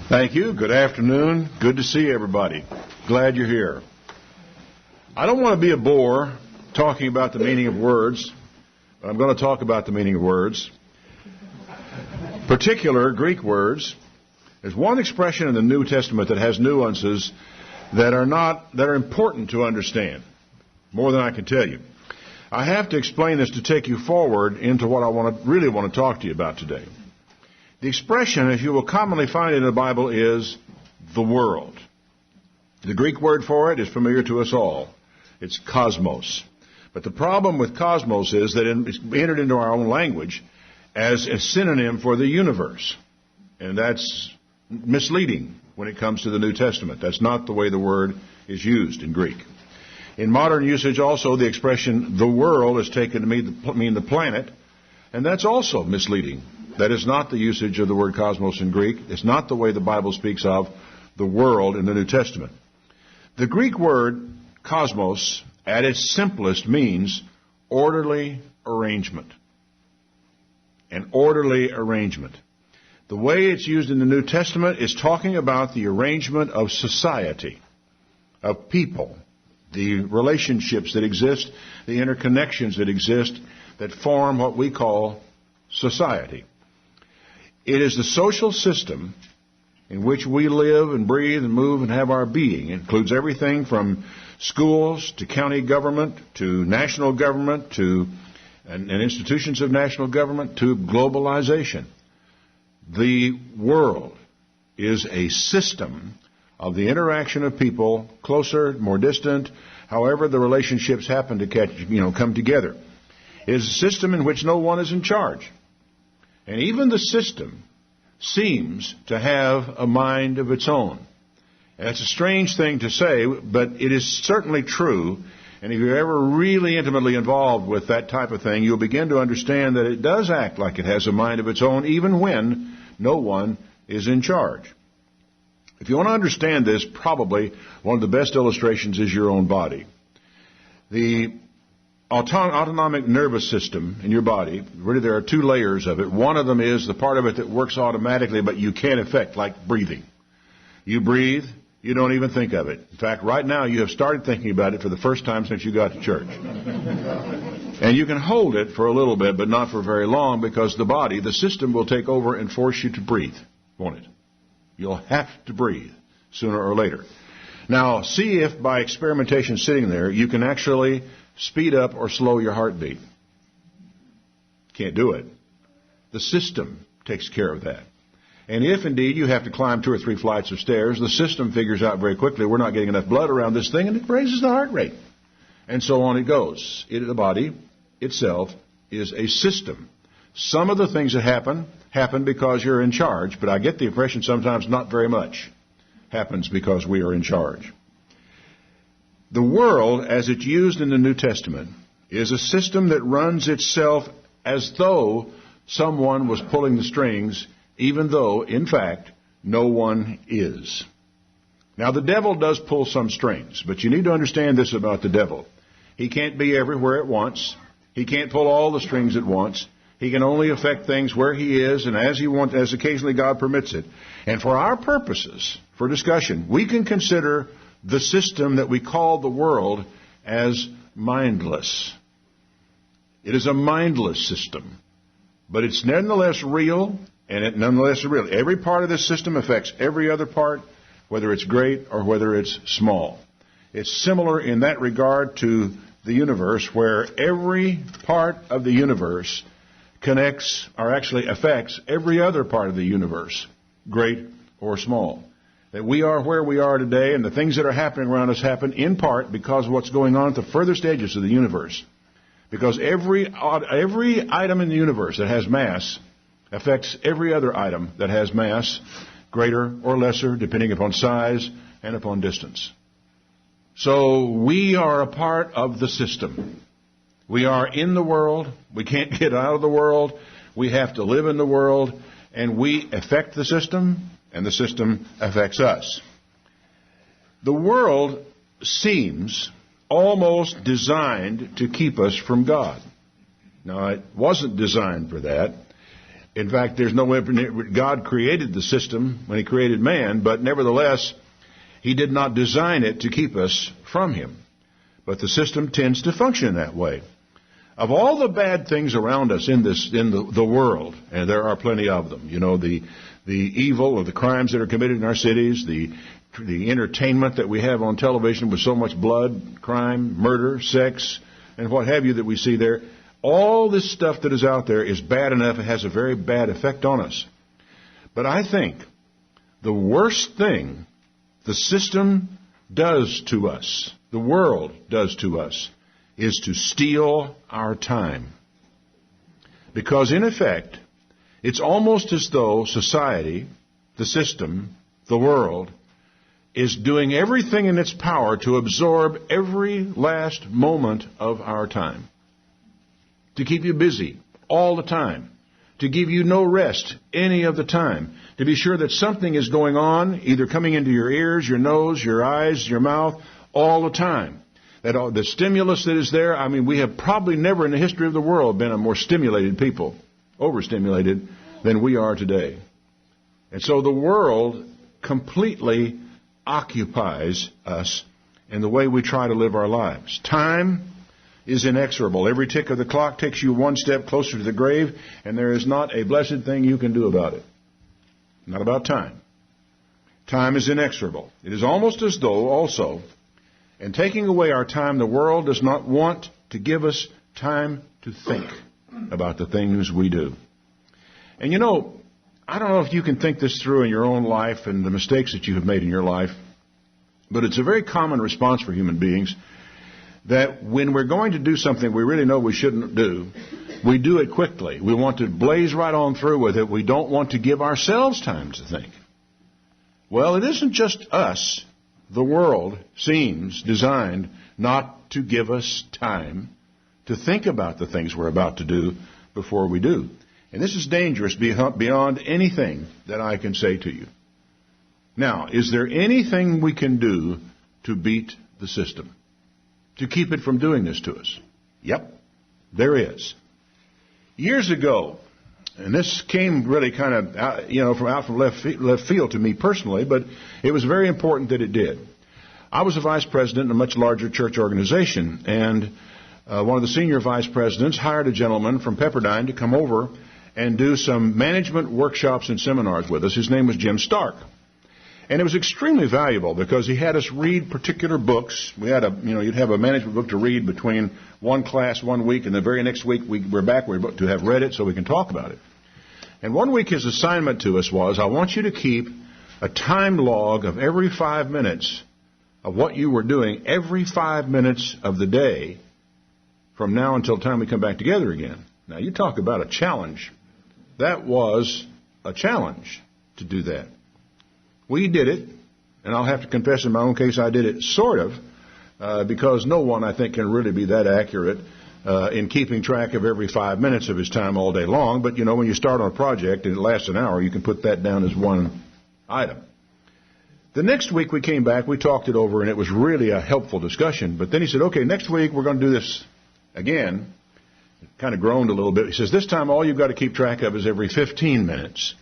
Thank you. Good afternoon. Good to see everybody. Glad you're here. I don't want to be a bore talking about the meaning of words, but I'm going to talk about the meaning of words. Particular Greek words. There's one expression in the New Testament that has nuances that are important to understand, more than I can tell you. I have to explain this to take you forward into what I really want to talk to you about today. The expression, as you will commonly find in the Bible, is the world. The Greek word for it is familiar to us all. It's cosmos. But the problem with cosmos is that it's entered into our own language as a synonym for the universe. And that's misleading when it comes to the New Testament. That's not the way the word is used in Greek. In modern usage also, the expression the world is taken to mean the planet, and that's also misleading. That is not the usage of the word cosmos in Greek. It's not the way the Bible speaks of the world in the New Testament. The Greek word cosmos, at its simplest, means orderly arrangement. An orderly arrangement. The way it's used in the New Testament is talking about the arrangement of society, of people, the relationships that exist, the interconnections that exist that form what we call society. It is the social system in which we live and breathe and move and have our being. It includes everything from schools to county government to national government to and institutions of national government to globalization. The world is a system of the interaction of people, closer, more distant, however the relationships happen to come together. It is a system in which no one is in charge. And even the system seems to have a mind of its own. And it's a strange thing to say, but it is certainly true. And if you're ever really intimately involved with that type of thing, you'll begin to understand that it does act like it has a mind of its own, even when no one is in charge. If you want to understand this, probably one of the best illustrations is your own body. The autonomic nervous system in your body, really there are two layers of it. One of them is the part of it that works automatically, but you can't affect, like breathing. You breathe, you don't even think of it. In fact, right now you have started thinking about it for the first time since you got to church. And you can hold it for a little bit, but not for very long, because the body, the system, will take over and force you to breathe, won't it? You'll have to breathe sooner or later. Now, see if by experimentation sitting there, you can actually speed up or slow your heartbeat. Can't do it. The system takes care of that. And if indeed you have to climb 2 or 3 flights of stairs, the system figures out very quickly we're not getting enough blood around this thing, and it raises the heart rate. And so on it goes. The body itself is a system. Some of the things that happen because you're in charge, but I get the impression sometimes not very much happens because we are in charge. The world, as it's used in the New Testament, is a system that runs itself as though someone was pulling the strings, even though, in fact, no one is. Now, the devil does pull some strings, but you need to understand this about the devil. He can't be everywhere at once. He can't pull all the strings at once. He can only affect things where he is and as he wants, as occasionally God permits it. And for our purposes, for discussion, we can consider the system that we call the world as mindless. It is a mindless system, but it's nonetheless real, and it nonetheless is real. Every part of this system affects every other part, whether it's great or whether it's small. It's similar in that regard to the universe, where every part of the universe connects, or actually affects, every other part of the universe, great or small. That we are where we are today, and the things that are happening around us happen in part because of what's going on at the further stages of the universe. Because every item in the universe that has mass affects every other item that has mass, greater or lesser, depending upon size and upon distance. So we are a part of the system. We are in the world. We can't get out of the world. We have to live in the world, and we affect the system, and the system affects us. The world seems almost designed to keep us from God. Now, it wasn't designed for that. In fact, there's no way God created the system when He created man, but nevertheless, He did not design it to keep us from Him. But the system tends to function that way. Of all the bad things around us in the world, and there are plenty of them, you know, the evil or the crimes that are committed in our cities, the entertainment that we have on television with so much blood, crime, murder, sex, and what have you that we see there, all this stuff that is out there is bad enough. It has a very bad effect on us. But I think the worst thing the system does to us, the world does to us, is to steal our time. Because in effect, it's almost as though society, the system, the world, is doing everything in its power to absorb every last moment of our time. To keep you busy all the time. To give you no rest any of the time. To be sure that something is going on, either coming into your ears, your nose, your eyes, your mouth, all the time. That the stimulus that is there, I mean, we have probably never in the history of the world been a more stimulated people, overstimulated, than we are today. And so the world completely occupies us in the way we try to live our lives. Time is inexorable. Every tick of the clock takes you one step closer to the grave, and there is not a blessed thing you can do about it. Not about time. Time is inexorable. It is almost as though also, in taking away our time, the world does not want to give us time to think about the things we do. And you know, I don't know if you can think this through in your own life and the mistakes that you have made in your life, but it's a very common response for human beings that when we're going to do something we really know we shouldn't do, we do it quickly. We want to blaze right on through with it. We don't want to give ourselves time to think. Well, it isn't just us. The world seems designed not to give us time to think about the things we're about to do before we do. And this is dangerous beyond anything that I can say to you. Now, is there anything we can do to beat the system? To keep it from doing this to us? Yep, there is. Years ago, and this came really kind of out from left field to me personally, but it was very important that it did. I was a vice president in a much larger church organization, and one of the senior vice presidents hired a gentleman from Pepperdine to come over and do some management workshops and seminars with us. His name was Jim Stark. And it was extremely valuable because he had us read particular books. We had you'd have a management book to read between one class 1 week, and the very next week we're back to have read it so we can talk about it. And 1 week his assignment to us was, I want you to keep a time log of every 5 minutes of what you were doing every 5 minutes of the day from now until the time we come back together again. Now, you talk about a challenge. That was a challenge to do that. We did it, and I'll have to confess in my own case I did it sort of, because no one, I think, can really be that accurate in keeping track of every 5 minutes of his time all day long. But, when you start on a project and it lasts an hour, you can put that down as one item. The next week we came back, we talked it over, and it was really a helpful discussion. But then he said, okay, next week we're going to do this again. Kind of groaned a little bit. He says, this time all you've got to keep track of is every 15 minutes.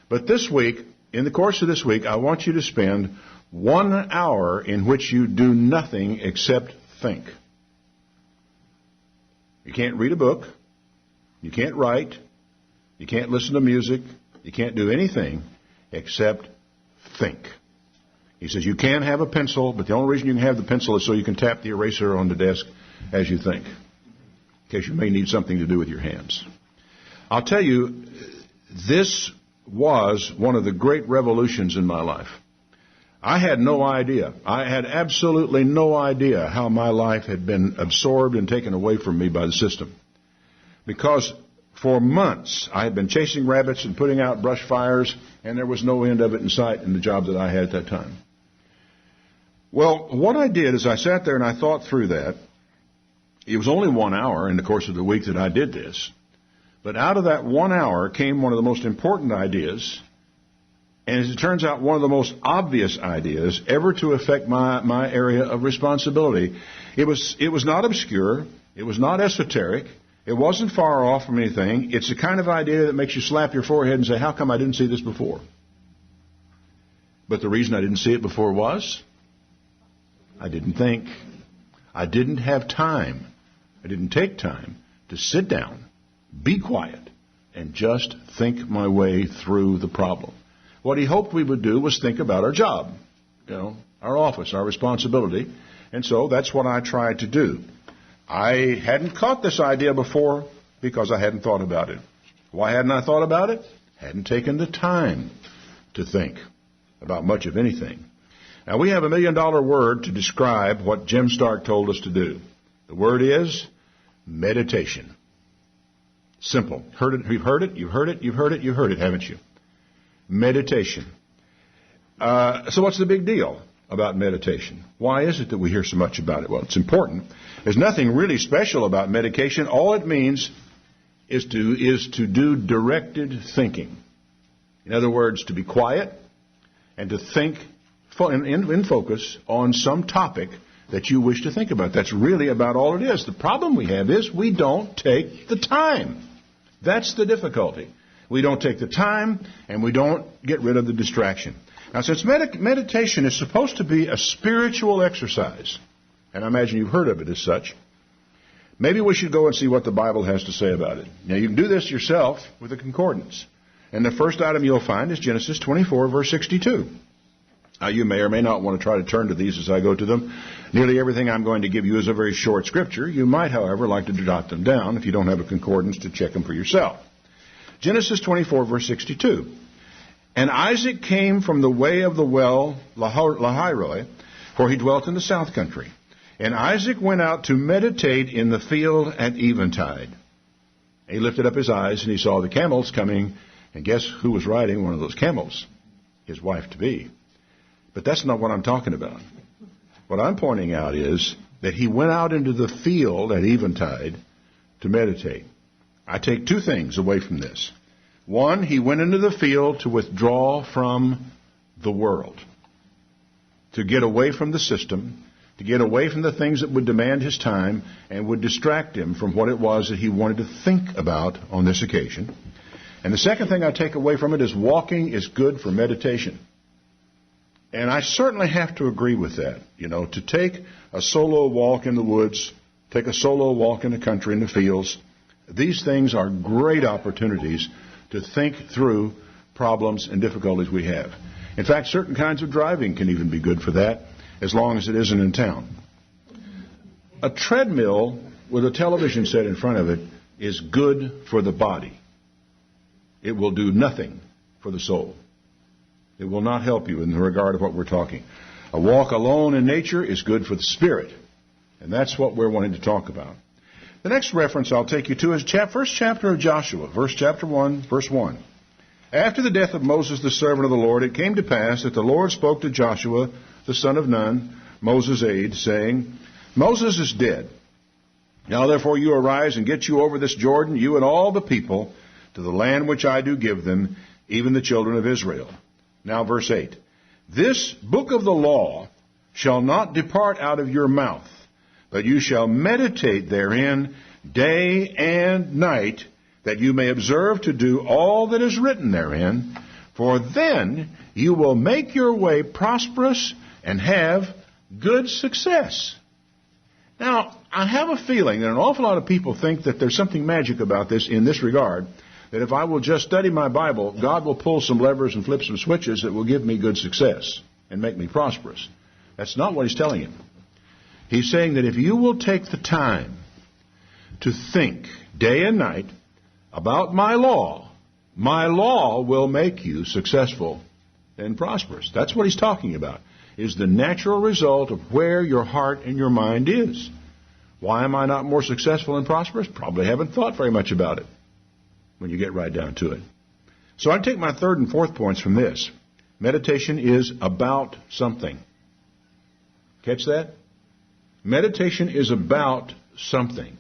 But this week, in the course of this week, I want you to spend 1 hour in which you do nothing except think. You can't read a book. You can't write. You can't listen to music. You can't do anything except think. He says you can have a pencil, but the only reason you can have the pencil is so you can tap the eraser on the desk as you think, in case you may need something to do with your hands. I'll tell you, this was one of the great revolutions in my life. I had no idea. I had absolutely no idea how my life had been absorbed and taken away from me by the system. Because for months I had been chasing rabbits and putting out brush fires, and there was no end of it in sight in the job that I had at that time. Well, what I did is I sat there and I thought through that. It was only 1 hour in the course of the week that I did this. But out of that 1 hour came one of the most important ideas, and as it turns out, one of the most obvious ideas ever to affect my area of responsibility. It was not obscure. It was not esoteric. It wasn't far off from anything. It's the kind of idea that makes you slap your forehead and say, how come I didn't see this before? But the reason I didn't see it before was I didn't think. I didn't have time. I didn't take time to sit down, be quiet, and just think my way through the problem. What he hoped we would do was think about our job, our office, our responsibility. And so that's what I tried to do. I hadn't caught this idea before because I hadn't thought about it. Why hadn't I thought about it? Hadn't taken the time to think about much of anything. Now, we have $1 million word to describe what Jim Stark told us to do. The word is meditation. Simple. Heard it, you've heard it, you've heard it, you've heard it, you've heard it, haven't you? Meditation. So what's the big deal about meditation? Why is it that we hear so much about it? Well, it's important. There's nothing really special about meditation. All it means is to do directed thinking. In other words, to be quiet and to think in focus on some topic that you wish to think about. That's really about all it is. The problem we have is we don't take the time. That's the difficulty. We don't take the time, and we don't get rid of the distraction. Now, since meditation is supposed to be a spiritual exercise, and I imagine you've heard of it as such, maybe we should go and see what the Bible has to say about it. Now, you can do this yourself with a concordance. And the first item you'll find is Genesis 24, verse 62. Now, you may or may not want to try to turn to these as I go to them. Nearly everything I'm going to give you is a very short scripture. You might, however, like to jot them down if you don't have a concordance to check them for yourself. Genesis 24, verse 62. And Isaac came from the way of the well Lahairoi, for he dwelt in the south country. And Isaac went out to meditate in the field at eventide. He lifted up his eyes, and he saw the camels coming. And guess who was riding one of those camels? His wife-to-be. But that's not what I'm talking about. What I'm pointing out is that he went out into the field at eventide to meditate. I take two things away from this. One, he went into the field to withdraw from the world, to get away from the system, to get away from the things that would demand his time and would distract him from what it was that he wanted to think about on this occasion. And the second thing I take away from it is walking is good for meditation. And I certainly have to agree with that. To take a solo walk in the woods, take a solo walk in the country, in the fields, these things are great opportunities to think through problems and difficulties we have. In fact, certain kinds of driving can even be good for that, as long as it isn't in town. A treadmill with a television set in front of it is good for the body. It will do nothing for the soul. It will not help you in the regard of what we're talking. A walk alone in nature is good for the spirit. And that's what we're wanting to talk about. The next reference I'll take you to is first chapter of Joshua, chapter 1, verse 1. After the death of Moses, the servant of the Lord, it came to pass that the Lord spoke to Joshua, the son of Nun, Moses' aide, saying, Moses is dead. Now therefore you arise and get you over this Jordan, you and all the people, to the land which I do give them, even the children of Israel. Now verse 8. This book of the law shall not depart out of your mouth, but you shall meditate therein day and night, that you may observe to do all that is written therein, for then you will make your way prosperous and have good success. Now, I have a feeling that an awful lot of people think that there's something magic about this in this regard, that if I will just study my Bible, God will pull some levers and flip some switches that will give me good success and make me prosperous. That's not what he's telling him. He's saying that if you will take the time to think day and night about my law will make you successful and prosperous. That's what he's talking about, is the natural result of where your heart and your mind is. Why am I not more successful and prosperous? Probably haven't thought very much about it when you get right down to it. So I take my third and fourth points from this. Meditation is about something. Catch that? Meditation is about something.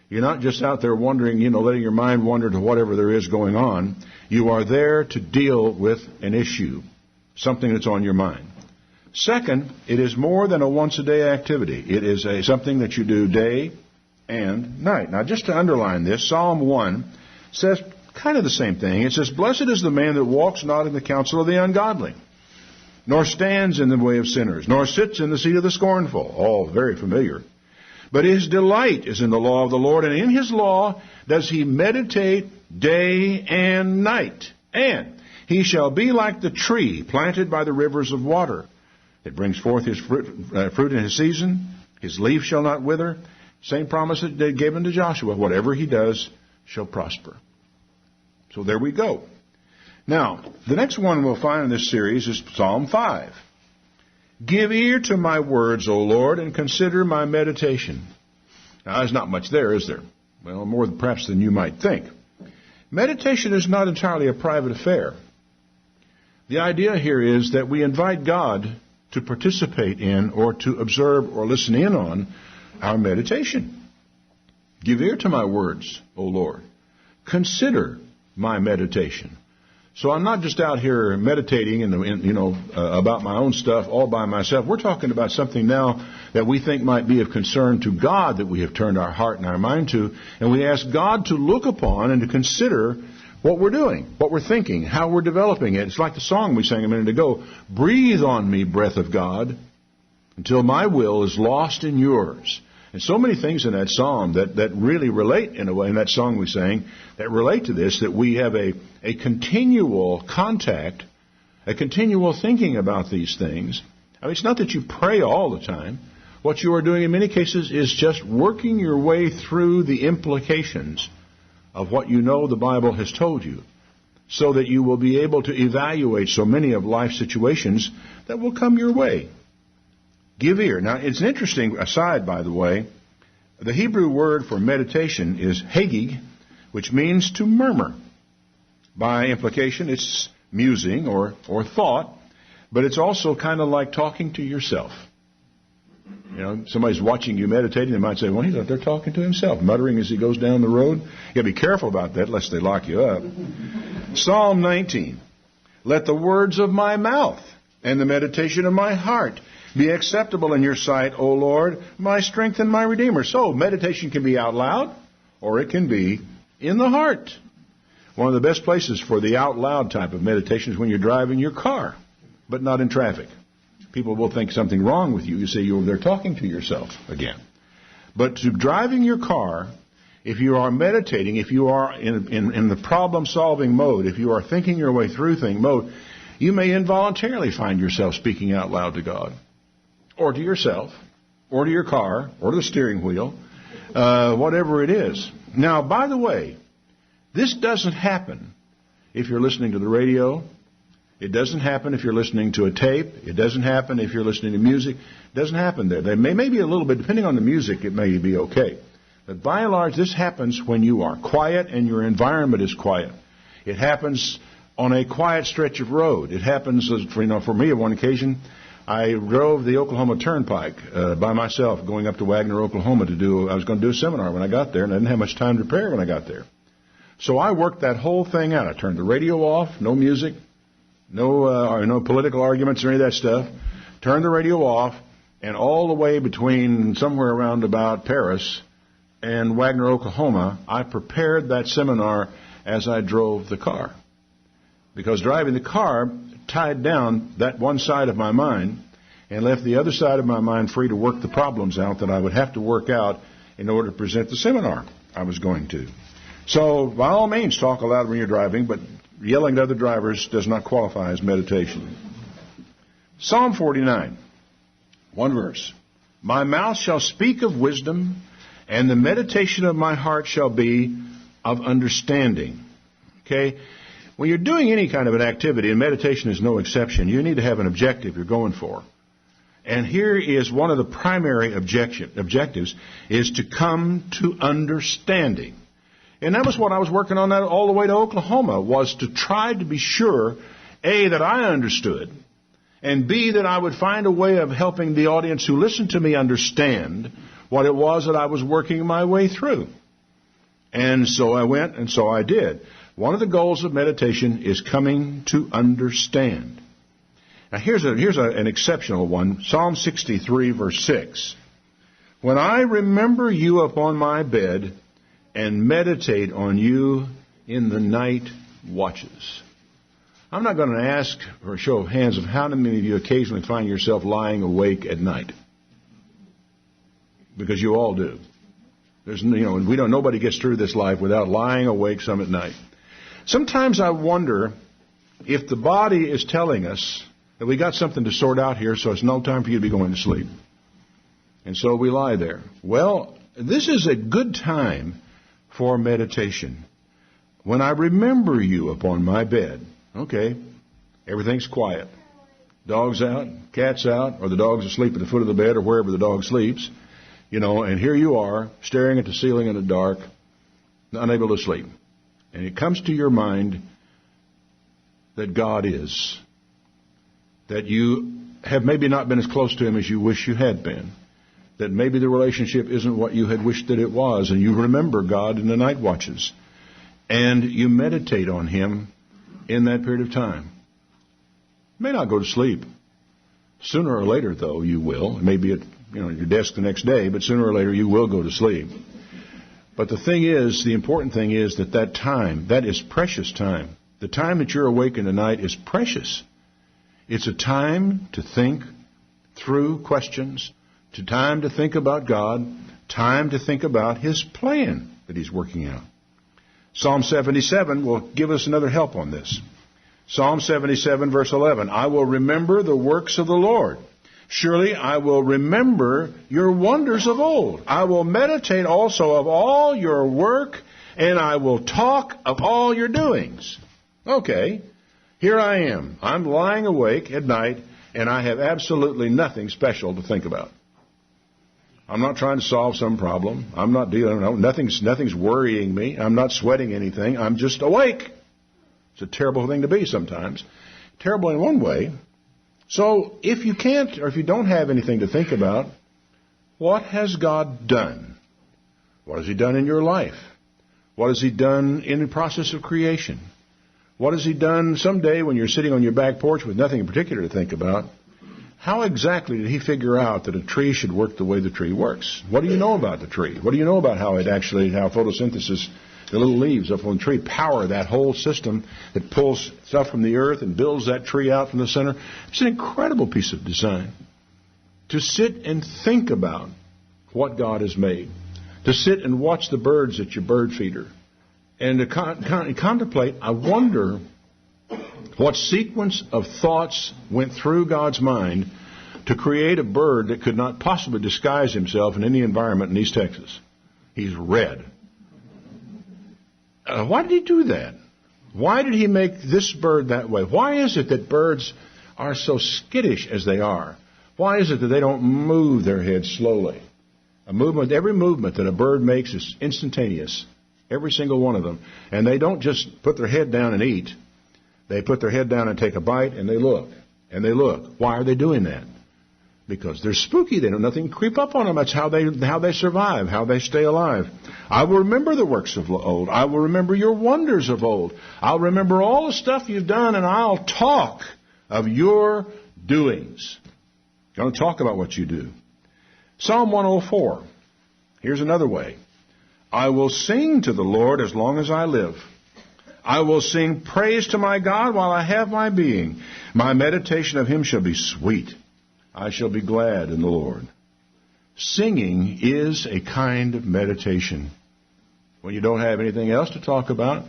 You're not just out there wondering, letting your mind wander to whatever there is going on. You are there to deal with an issue, something that's on your mind. Second, it is more than a once-a-day activity. It is something that you do day and night. Now, just to underline this, Psalm 1 says kind of the same thing. It says, blessed is the man that walks not in the counsel of the ungodly, nor stands in the way of sinners, nor sits in the seat of the scornful. All very familiar. But his delight is in the law of the Lord, and in his law does he meditate day and night. And he shall be like the tree planted by the rivers of water. It brings forth his fruit in his season. His leaf shall not wither. Same promise that they gave unto Joshua. Whatever he does shall prosper. So there we go. Now, the next one we'll find in this series is Psalm 5. Give ear to my words, O Lord, and consider my meditation. Now, there's not much there, is there? Well, more perhaps than you might think. Meditation is not entirely a private affair. The idea here is that we invite God to participate in or to observe or listen in on our meditation. Give ear to my words, O Lord. Consider my meditation. So I'm not just out here meditating about my own stuff all by myself. We're talking about something now that we think might be of concern to God that we have turned our heart and our mind to. And we ask God to look upon and to consider what we're doing, what we're thinking, how we're developing it. It's like the song we sang a minute ago. Breathe on me, breath of God, until my will is lost in yours. And so many things in that psalm that really relate in a way, in that song we sang, that relate to this, that we have a continual contact, a continual thinking about these things. I mean, it's not that you pray all the time. What you are doing in many cases is just working your way through the implications of what you know the Bible has told you, so that you will be able to evaluate so many of life's situations that will come your way. Give ear. Now, it's an interesting aside, by the way. The Hebrew word for meditation is hagig, which means to murmur. By implication, it's musing or thought, but it's also kind of like talking to yourself. You know, somebody's watching you meditating, they might say, well, he's out there talking to himself, muttering as he goes down the road. You got to be careful about that, lest they lock you up. Psalm 19. Let the words of my mouth and the meditation of my heart be acceptable in your sight, O Lord, my strength and my Redeemer. So, meditation can be out loud, or it can be in the heart. One of the best places for the out loud type of meditation is when you're driving your car, but not in traffic. People will think something wrong with you. You say they're talking to yourself again. But to driving your car, if you are meditating, if you are in the problem-solving mode, if you are thinking your way through mode, you may involuntarily find yourself speaking out loud to God, or to yourself, or to your car, or to the steering wheel, whatever it is. Now, by the way, this doesn't happen if you're listening to the radio. It doesn't happen if you're listening to a tape. It doesn't happen if you're listening to music. It doesn't happen there. There may be a little bit, depending on the music, it may be okay. But by and large, this happens when you are quiet and your environment is quiet. It happens on a quiet stretch of road. It happens, for me, on one occasion, I drove the Oklahoma Turnpike by myself, going up to Wagner, Oklahoma I was going to do a seminar when I got there, and I didn't have much time to prepare when I got there. So I worked that whole thing out. I turned the radio off, no music, no political arguments or any of that stuff. Turned the radio off, and all the way between somewhere around about Paris and Wagner, Oklahoma, I prepared that seminar as I drove the car. Because driving the car tied down that one side of my mind and left the other side of my mind free to work the problems out that I would have to work out in order to present the seminar I was going to. So, by all means, talk aloud when you're driving, but yelling at other drivers does not qualify as meditation. Psalm 49, one verse. My mouth shall speak of wisdom, and the meditation of my heart shall be of understanding. Okay? When you're doing any kind of an activity, and meditation is no exception, you need to have an objective you're going for. And here is one of the primary objectives, is to come to understanding. And that was what I was working on all the way to Oklahoma, was to try to be sure, A, that I understood, and B, that I would find a way of helping the audience who listened to me understand what it was that I was working my way through. And so I went, and so I did. One of the goals of meditation is coming to understand. Now here's an exceptional one. Psalm 63, verse 6. When I remember you upon my bed and meditate on you in the night watches. I'm not going to ask for a show of hands of how many of you occasionally find yourself lying awake at night. Because you all do. Nobody gets through this life without lying awake some at night. Sometimes I wonder if the body is telling us that we got something to sort out here, so it's no time for you to be going to sleep. And so we lie there. Well, this is a good time for meditation. When I remember you upon my bed, okay, everything's quiet. Dog's out, cat's out, or the dog's asleep at the foot of the bed or wherever the dog sleeps, and here you are, staring at the ceiling in the dark, unable to sleep. And it comes to your mind that God is, that you have maybe not been as close to Him as you wish you had been, that maybe the relationship isn't what you had wished that it was, and you remember God in the night watches, and you meditate on Him in that period of time. You may not go to sleep. Sooner or later, though, you will. It may be at your desk the next day, but sooner or later you will go to sleep. But the important thing is that time, that is precious time. The time that you're awake in the night is precious. It's a time to think through questions, time to think about God, time to think about His plan that He's working out. Psalm 77 will give us another help on this. Psalm 77, verse 11, I will remember the works of the Lord. Surely I will remember your wonders of old. I will meditate also of all your work, and I will talk of all your doings. Okay, here I am. I'm lying awake at night, and I have absolutely nothing special to think about. I'm not trying to solve some problem. I'm not dealing, nothing's worrying me. I'm not sweating anything. I'm just awake. It's a terrible thing to be sometimes. Terrible in one way. So if you can't, or if you don't have anything to think about, what has God done? What has He done in your life? What has He done in the process of creation? What has He done someday when you're sitting on your back porch with nothing in particular to think about? How exactly did He figure out that a tree should work the way the tree works? What do you know about the tree? What do you know about how photosynthesis, the little leaves up on the tree, power that whole system that pulls stuff from the earth and builds that tree out from the center? It's an incredible piece of design. To sit and think about what God has made. To sit and watch the birds at your bird feeder. And to contemplate, I wonder what sequence of thoughts went through God's mind to create a bird that could not possibly disguise himself in any environment in East Texas. He's red. Why did He do that? Why did He make this bird that way? Why is it that birds are so skittish as they are? Why is it that they don't move their heads slowly? Every movement that a bird makes is instantaneous. Every single one of them. And they don't just put their head down and eat. They put their head down and take a bite, and they look. And they look. Why are they doing that? Because they're spooky. They don't nothing creep up on them. That's how they survive, how they stay alive. I will remember the works of old. I will remember your wonders of old. I'll remember all the stuff you've done, and I'll talk of your doings. I'm going to talk about what you do. Psalm 104. Here's another way. I will sing to the Lord as long as I live. I will sing praise to my God while I have my being. My meditation of Him shall be sweet. I shall be glad in the Lord. Singing is a kind of meditation. When you don't have anything else to talk about.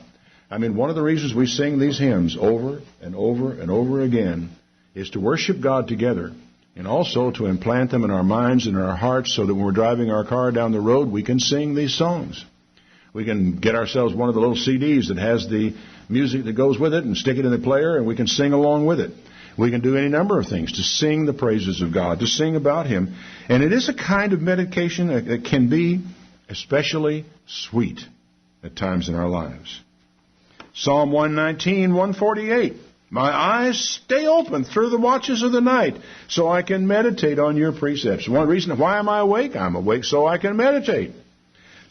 One of the reasons we sing these hymns over and over and over again is to worship God together, and also to implant them in our minds and in our hearts so that when we're driving our car down the road, we can sing these songs. We can get ourselves one of the little CDs that has the music that goes with it and stick it in the player, and we can sing along with it. We can do any number of things to sing the praises of God, to sing about Him. And it is a kind of meditation that can be especially sweet at times in our lives. Psalm 119, 148. My eyes stay open through the watches of the night so I can meditate on your precepts. One reason, why am I awake? I'm awake so I can meditate.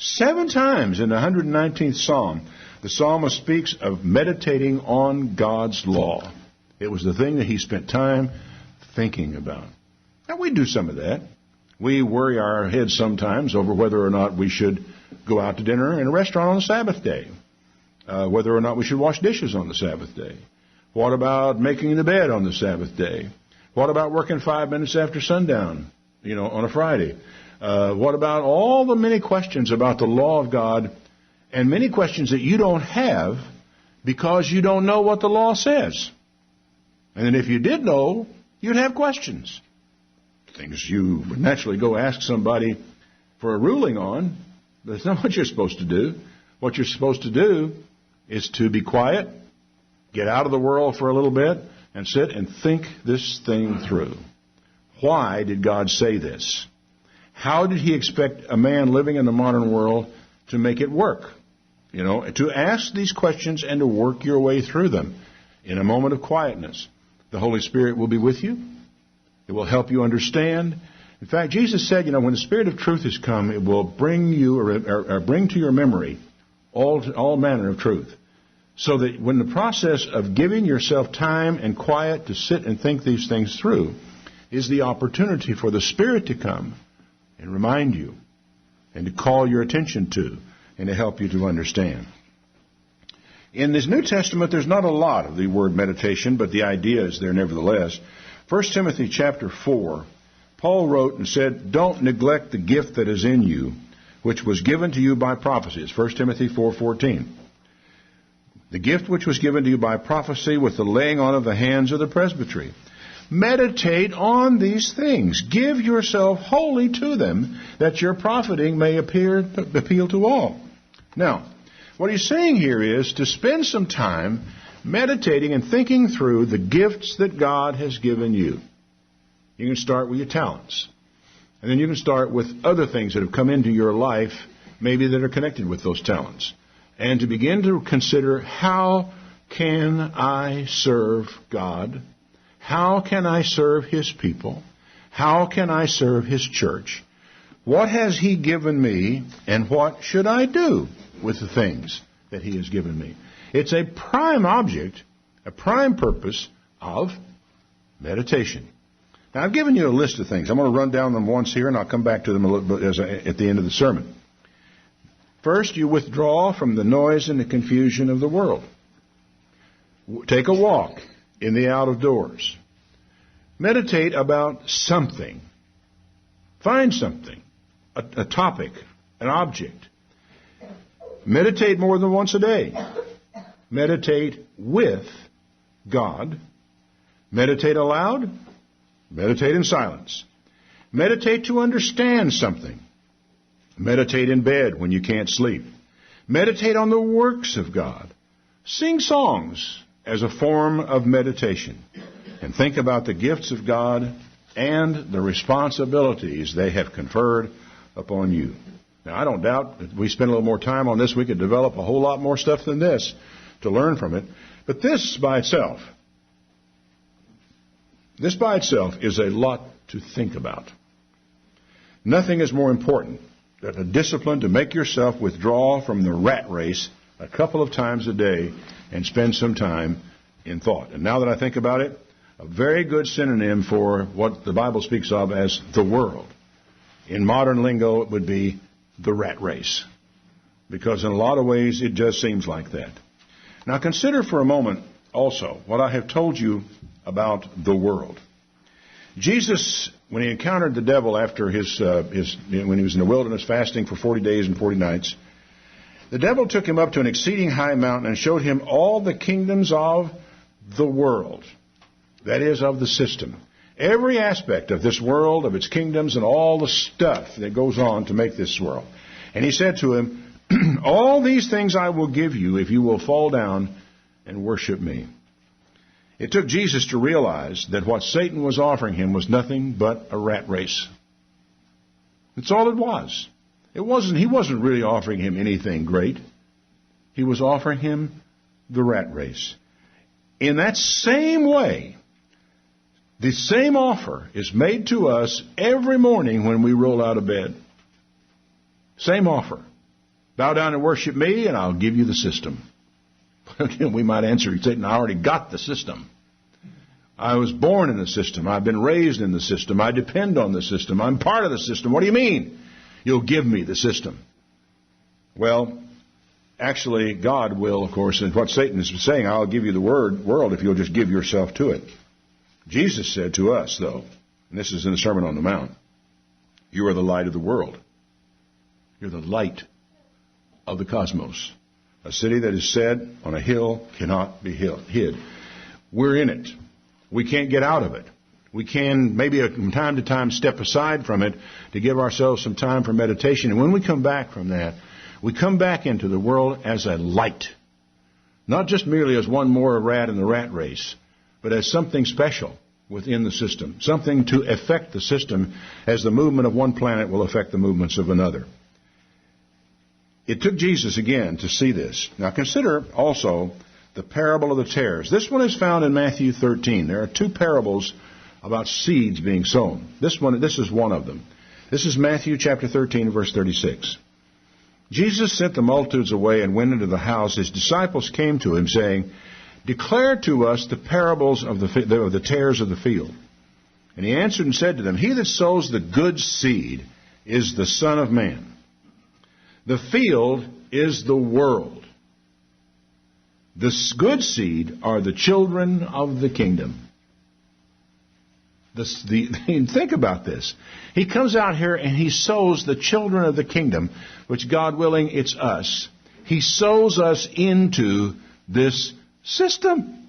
7 times in the 119th Psalm, the psalmist speaks of meditating on God's law. It was the thing that he spent time thinking about. Now, we do some of that. We worry our heads sometimes over whether or not we should go out to dinner in a restaurant on the Sabbath day, whether or not we should wash dishes on the Sabbath day. What about making the bed on the Sabbath day? What about working 5 minutes after sundown, on a Friday? What about all the many questions about the law of God, and many questions that you don't have because you don't know what the law says? And then if you did know, you'd have questions. Things you would naturally go ask somebody for a ruling on, but it's not what you're supposed to do. What you're supposed to do is to be quiet, get out of the world for a little bit, and sit and think this thing through. Why did God say this? How did He expect a man living in the modern world to make it work? To ask these questions and to work your way through them in a moment of quietness. The Holy Spirit will be with you. It will help you understand. In fact, Jesus said, when the Spirit of truth has come, it will bring you or bring to your memory all manner of truth. So that when the process of giving yourself time and quiet to sit and think these things through is the opportunity for the Spirit to come and remind you and to call your attention to and to help you to understand. In this New Testament, there's not a lot of the word meditation, but the idea is there nevertheless. 1 Timothy chapter 4, Paul wrote and said, "Don't neglect the gift that is in you, which was given to you by prophecy." It's 1 Timothy 4:14. The gift which was given to you by prophecy with the laying on of the hands of the presbytery. Meditate on these things. Give yourself wholly to them, that your profiting may appeal to all. Now, what he's saying here is to spend some time meditating and thinking through the gifts that God has given you. You can start with your talents. And then you can start with other things that have come into your life, maybe that are connected with those talents. And to begin to consider, how can I serve God? How can I serve His people? How can I serve His church? What has He given me, and what should I do with the things that He has given me? It's a prime object, a prime purpose of meditation. Now, I've given you a list of things. I'm going to run down them once here, and I'll come back to them a little bit at the end of the sermon. First, you withdraw from the noise and the confusion of the world. Take a walk in the out of doors. Meditate about something. Find something, a topic, an object. Meditate more than once a day. Meditate with God. Meditate aloud. Meditate in silence. Meditate to understand something. Meditate in bed when you can't sleep. Meditate on the works of God. Sing songs as a form of meditation. And think about the gifts of God and the responsibilities they have conferred upon you. Now, I don't doubt that we spend a little more time on this, we could develop a whole lot more stuff than this to learn from it. But this by itself is a lot to think about. Nothing is more important than a discipline to make yourself withdraw from the rat race a couple of times a day and spend some time in thought. And now that I think about it, a very good synonym for what the Bible speaks of as the world. In modern lingo, it would be the rat race. Because in a lot of ways, it just seems like that. Now consider for a moment also what I have told you about the world. Jesus, when he encountered the devil after when he was in the wilderness fasting for 40 days and 40 nights, the devil took him up to an exceeding high mountain and showed him all the kingdoms of the world. That is, of the system. Every aspect of this world, of its kingdoms, and all the stuff that goes on to make this world. And he said to him, all these things I will give you if you will fall down and worship me. It took Jesus to realize that what Satan was offering him was nothing but a rat race. That's all it was. He wasn't really offering him anything great. He was offering him the rat race. In that same way, the same offer is made to us every morning when we roll out of bed. Same offer. Bow down and worship me, and I'll give you the system. Again, we might answer, Satan, I already got the system. I was born in the system. I've been raised in the system. I depend on the system. I'm part of the system. What do you mean? You'll give me the system. Well, actually, God will, of course, and what Satan is saying, I'll give you the world if you'll just give yourself to it. Jesus said to us, though, and this is in the Sermon on the Mount, you are the light of the world. You're the light of the cosmos. A city that is set on a hill cannot be hid. We're in it. We can't get out of it. We can maybe from time to time step aside from it to give ourselves some time for meditation. And when we come back from that, we come back into the world as a light. Not just merely as one more rat in the rat race, but as something special within the system. Something to affect the system as the movement of one planet will affect the movements of another. It took Jesus again to see this. Now consider also the parable of the tares. This one is found in Matthew 13. There are two parables about seeds being sown. This is one of them. This is Matthew chapter 13, verse 36. Jesus sent the multitudes away and went into the house. His disciples came to him, saying, declare to us the parables of the tares of the field. And he answered and said to them, he that sows the good seed is the Son of Man. The field is the world. The good seed are the children of the kingdom. Think about this. He comes out here and he sows the children of the kingdom, which God willing, it's us. He sows us into this system.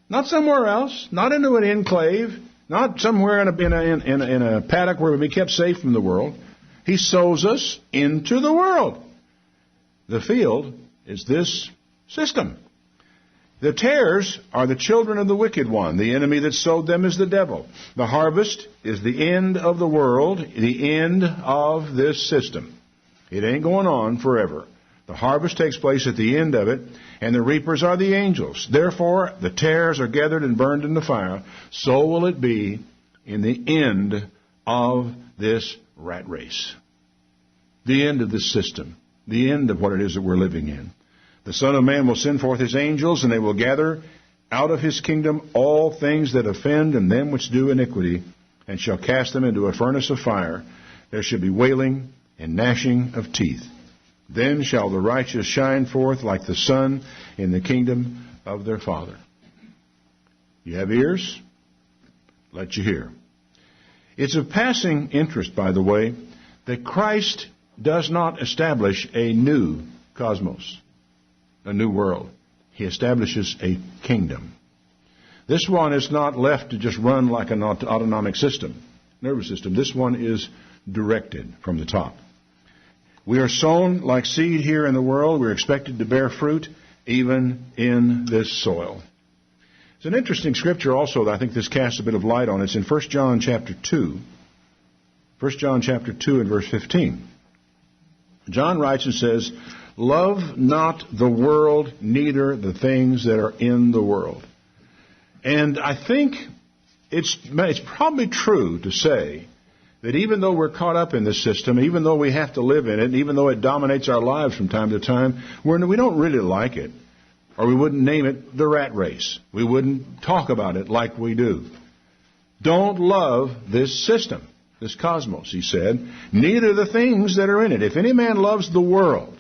Not somewhere else. Not into an enclave. Not somewhere in a paddock where we be kept safe from the world. He sows us into the world. The field is this system. The tares are the children of the wicked one. The enemy that sowed them is the devil. The harvest is the end of the world, the end of this system. It ain't going on forever. The harvest takes place at the end of it, and the reapers are the angels. Therefore, the tares are gathered and burned in the fire. So will it be in the end of this rat race. The end of this system. The end of what it is that we're living in. The Son of Man will send forth his angels, and they will gather out of his kingdom all things that offend and them which do iniquity, and shall cast them into a furnace of fire. There shall be wailing and gnashing of teeth. Then shall the righteous shine forth like the sun in the kingdom of their Father. You have ears? Let you hear. It's of passing interest, by the way, that Christ does not establish a new cosmos, a new world. He establishes a kingdom. This one is not left to just run like an autonomic system, nervous system. This one is directed from the top. We are sown like seed here in the world. We're expected to bear fruit even in this soil. It's an interesting scripture also that I think this casts a bit of light on. It's in 1 John chapter 2. 1 John chapter 2 and verse 15. John writes and says, love not the world, neither the things that are in the world. And I think it's probably true to say that even though we're caught up in this system, even though we have to live in it, even though it dominates our lives from time to time, we don't really like it. Or we wouldn't name it the rat race. We wouldn't talk about it like we do. Don't love this system, this cosmos, he said, neither the things that are in it. If any man loves the world,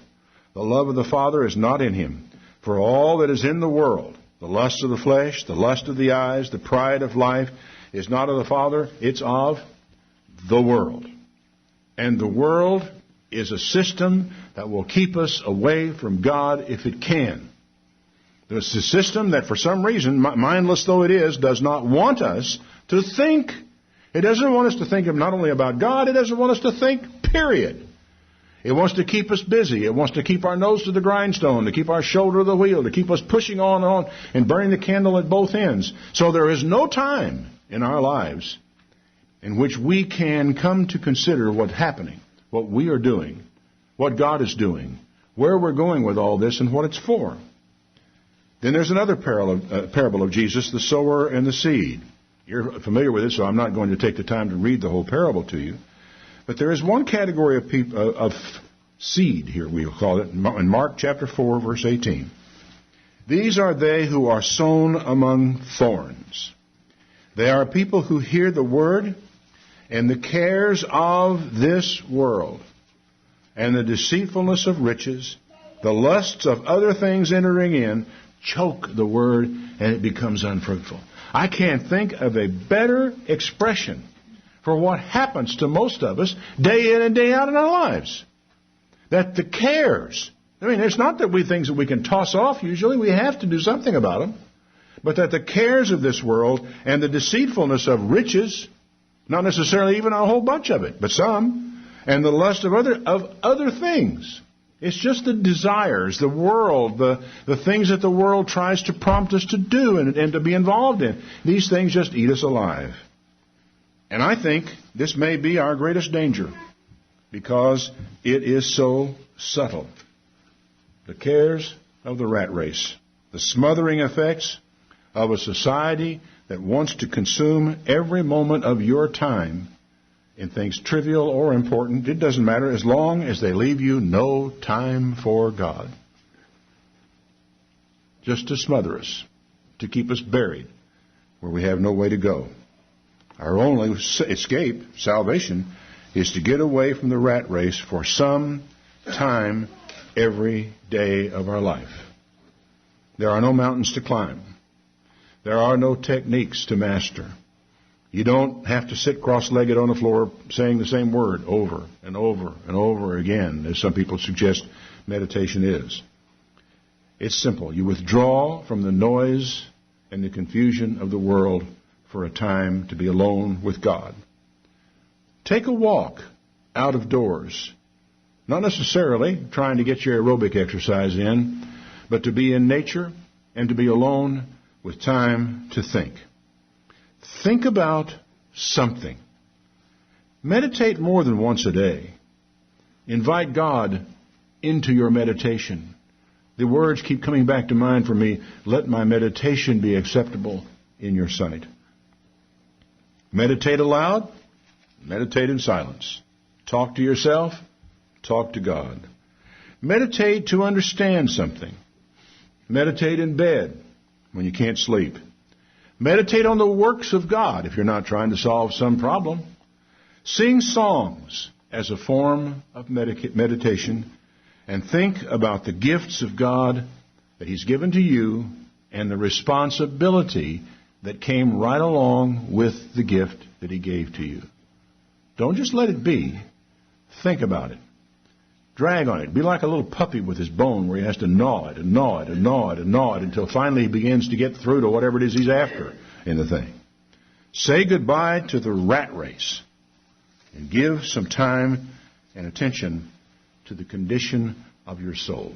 the love of the Father is not in him. For all that is in the world, the lust of the flesh, the lust of the eyes, the pride of life, is not of the Father, it's of the world. And the world is a system that will keep us away from God if it can. It's a system that for some reason, mindless though it is, does not want us to think. It doesn't want us to think not only about God, it doesn't want us to think, period. It wants to keep us busy. It wants to keep our nose to the grindstone, to keep our shoulder to the wheel, to keep us pushing on and burning the candle at both ends. So there is no time in our lives in which we can come to consider what's happening, what we are doing, what God is doing, where we're going with all this, and what it's for. Then there's another parable of Jesus, the sower and the seed. You're familiar with it, so I'm not going to take the time to read the whole parable to you. But there is one category of seed here, we'll call it, in Mark chapter 4, verse 18. These are they who are sown among thorns. They are people who hear the Word, and the cares of this world, and the deceitfulness of riches, the lusts of other things entering in, choke the Word, and it becomes unfruitful. I can't think of a better expression for what happens to most of us day in and day out in our lives. That the cares, it's not that things that we can toss off usually, we have to do something about them, but that the cares of this world and the deceitfulness of riches, not necessarily even a whole bunch of it, but some, and the lust of other things. It's just the desires, the world, the things that the world tries to prompt us to do and to be involved in. These things just eat us alive. And I think this may be our greatest danger because it is so subtle. The cares of the rat race, the smothering effects of a society that wants to consume every moment of your time in things trivial or important. It doesn't matter as long as they leave you no time for God. Just to smother us, to keep us buried where we have no way to go. Our only escape, salvation, is to get away from the rat race for some time every day of our life. There are no mountains to climb. There are no techniques to master. You don't have to sit cross-legged on the floor saying the same word over and over and over again, as some people suggest meditation is. It's simple. You withdraw from the noise and the confusion of the world for a time to be alone with God. Take a walk out of doors. Not necessarily trying to get your aerobic exercise in, but to be in nature and to be alone with time to think. Think about something. Meditate more than once a day. Invite God into your meditation. The words keep coming back to mind for me. Let my meditation be acceptable in your sight. Meditate aloud. Meditate in silence. Talk to yourself. Talk to God. Meditate to understand something. Meditate in bed when you can't sleep. Meditate on the works of God if you're not trying to solve some problem. Sing songs as a form of meditation, and think about the gifts of God that He's given to you and the responsibility that came right along with the gift that He gave to you. Don't just let it be. Think about it. Drag on it. Be like a little puppy with his bone where he has to gnaw it and gnaw it and gnaw it and gnaw it until finally he begins to get through to whatever it is he's after in the thing. Say goodbye to the rat race and give some time and attention to the condition of your soul.